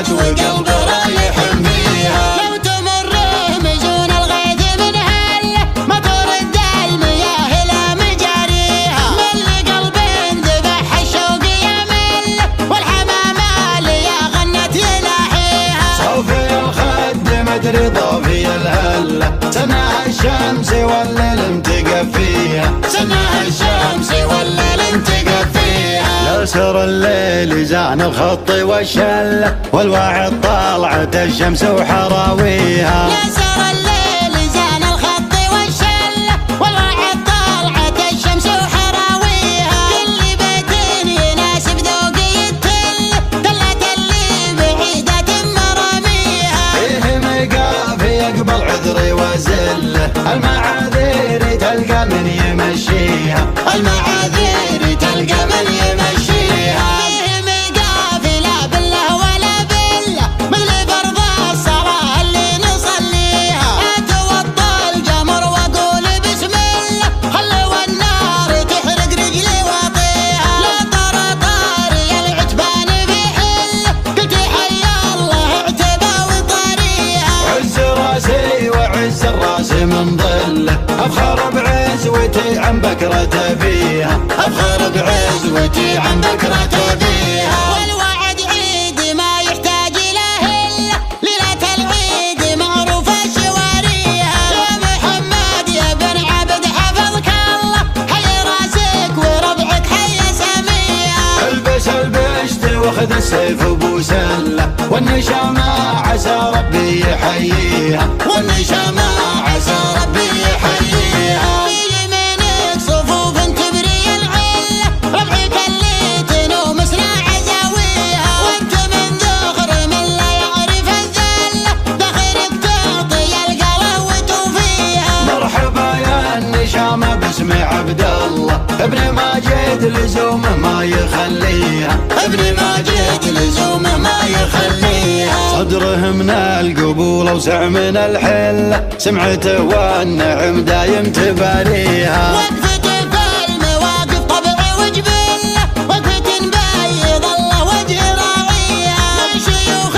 جاد وقلبه رايح فيها. لو تمر مجون الغيث من هله ما ترد المياه لا مجاريها. من قلب ذبح الشوق يمل والحمامة ليا غنت يلاحيها. صوفي الخد مدري ضوفي الهله سناها الشمس والليل متقفيها. سناها الشمس والليل متقفيها. يسر الليل زان الخط والشله والواعد طالعت الشمس وحراويها. يسر الليل زان الخط والشله والواعد طالعت الشمس وحراويها. كل بيت يناسب ذوقي التل تلت اللي بعيده مراميها. فيه مقافي يقبل عذري وزله المعاذير تلقى من يمشيها. المعاذير تلقى من يمشيها. فيه مقافي لا بالله ولا بالله مثل فرض الصلاة اللي نصليها. اتوضى الجمر واقول بسم الله خلوا النار تحرق رجلي واطيها. لا طرطار يا العتبان في حله قلت حي الله اعتبى وطريها. عز راسي وعز الراس من ظله افخر بعزوتي عن بكرة فيها. افخر بعزوتي عن بكرة فيها. والوعد عيد ما يحتاج الى هله ليلة العيد معروف شواريها. يا محمد يا بن عبد حفظك الله حي راسك وربعك حي سميها. البس البشت واخذ السيف بوسله والنشامة عسى ربي يحييها. والنشامة عسى ربي يحييها. في يمينك صفوف تبري العله ربعك اللي تنوم اسرع عزاويها. وانت من ذخر من لا يعرف الذله داخلك تعطي القلة وتوفيها. مرحبا يا النشامة باسم عبد الله ابن ماجد لزومه ما يخليها. ابن ماجد لزومه ما يخليها. صدره من القبول اوسع من الحله سمعته والنعم دايم تباريها. وقفته في المواقف طبع وجبله وقفة بيض الله وجه راعيها. من شيوخ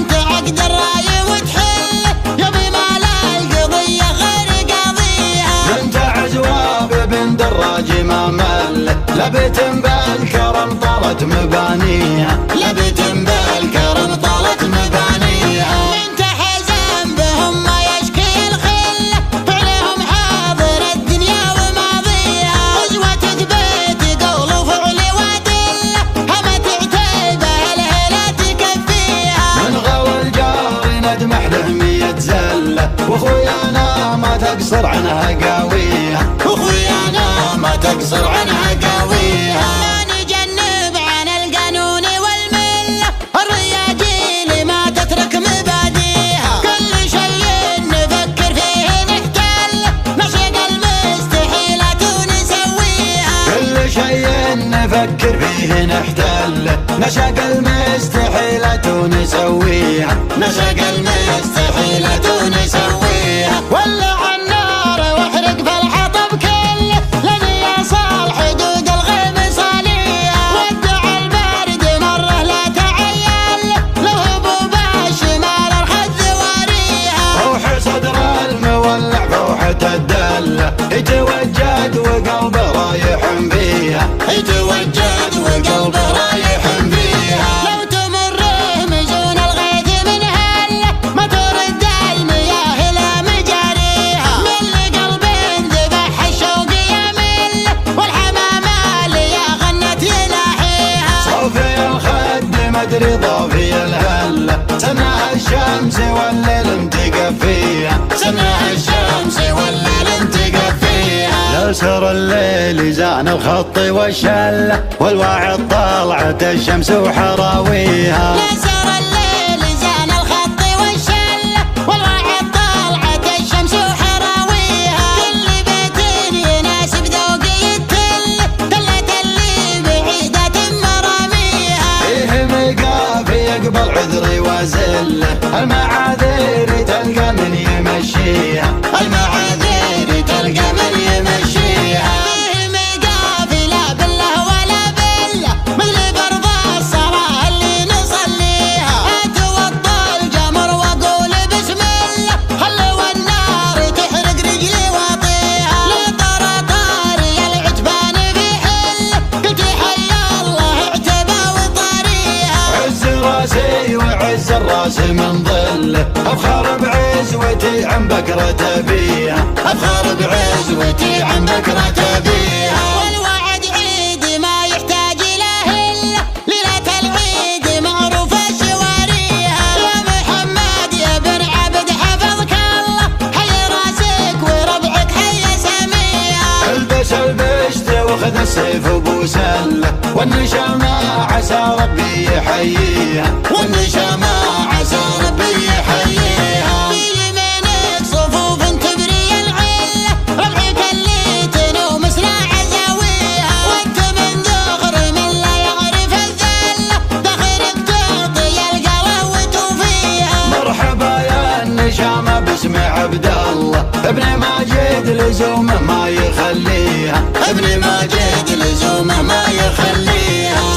تعقد الراي وتحله يبي مال القضية غير قاضيها. من تعزواب بن دراج ما مله لبت بالكرم طالت مبانيها. لبت بالكرم طالت مبانيها. من تحزن بهم ما يشكي الخله فعلهم حاضر الدنيا وماضيها. غزوة بيت قول وفعل ودله همت عتيبه الهلا تكفيها. من غوى الجار ندمح له 100 زله واخويانا ما تقصر عنها قاويها. واخويانا ما تقصر عنها قاويها. لا نجنب عن القانون والمله الرياجيل ما تترك مباديها. كل شيء نفكر فيه نحتله نشق المستحيلات ونسويها. كل شيء نفكر فيه نحتله نشق المستحيلات ونسويها. نشق المستحيلات ونسويها. ولع النار واحرق في الحطب كله لن يصل حدود الغيم صاليها. ودع البرد مره لا تعيل له هبوب الشمال ارخذ ذواريها. روح صدر المولع روحة الدلة يتوجد وقلبه رايح فيها. يتوجد وقلبه رايح فيها. لو تمر مجون الغيث من هله ما ترد المياه لا مجاريها. من قلب ذبح الشوق يمل والحمامة ليا غنت يلاحيها. صوفي الخد مدري ضوفي الهله سناها الشمس والليل متقفيها. سناها الشمس والليل متقفيها. يسر الليل زان الخط والشله والواعد طالعت الشمس وحراويها. يسر الليل زان الخط والشله والواعد طالعت الشمس وحراويها. كل بيت يناسب ذوقي التل تلت اللي بعيده مراميها. فيه مقافي يقبل عذري وزله المعاذير تلقى من يمشيها. المعاذير تلقى من يمشيها. فيه مقافي لا بالله ولا بالله مثل فرض الصلاة اللي نصليها. افخر بعزوتي عن بكرة ابيها، افخر بعزوتي عن بكرة ابيها. والوعد عيد ما يحتاج له الا ليلة العيد معروف الشواريها. يا محمد يا بن عبد حفظك الله، حي راسك وربعك حي سميها. البس البشت وخذ السيف وبوسله، والنشامة عسى ربي يحييها، والنشامة عسى ربي يحييها. بيمينك صفوف تبري العلة، ربعك اللي تنوم سلاح زاويها. وانت من دغري من لا يعرف الذلة، دخلك تعطي القلة وتوفيها. مرحبا يا النشامة باسم عبد الله، ابن ماجد لزومه ما يخليها، ابن ماجد لزومه ما يخليها.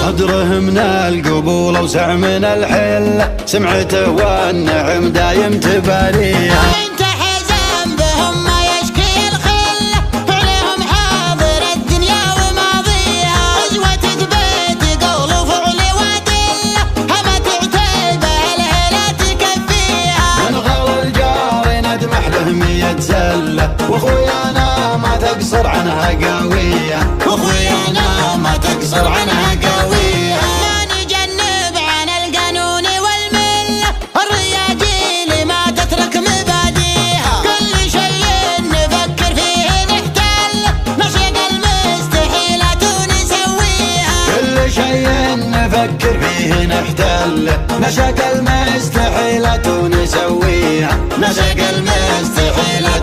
صدره من القبول اوسع من الحله، سمعته والنعم دايم تباريها. انت حزام بهم ما يشكي الخله، فعلهم حاضر الدنيا وماضيها. غزوة جبيت قول وفعل وادله، همت عتيبه الهلا تكفيها. من غل الجار ندمح له 100 زله، واخويانا ما تقصر عنها قاويه، واخويانا ما تقصر عنها قويها. ما نجنب عن القانون والمله، الرياجيل ما تترك مباديها. كل شيء نفكر فيه نحتله، نشق المستحيلات ونسويها. كل شيء نفكر فيه نحتله، نشق المستحيلات ونسويها، نشق المستحيلات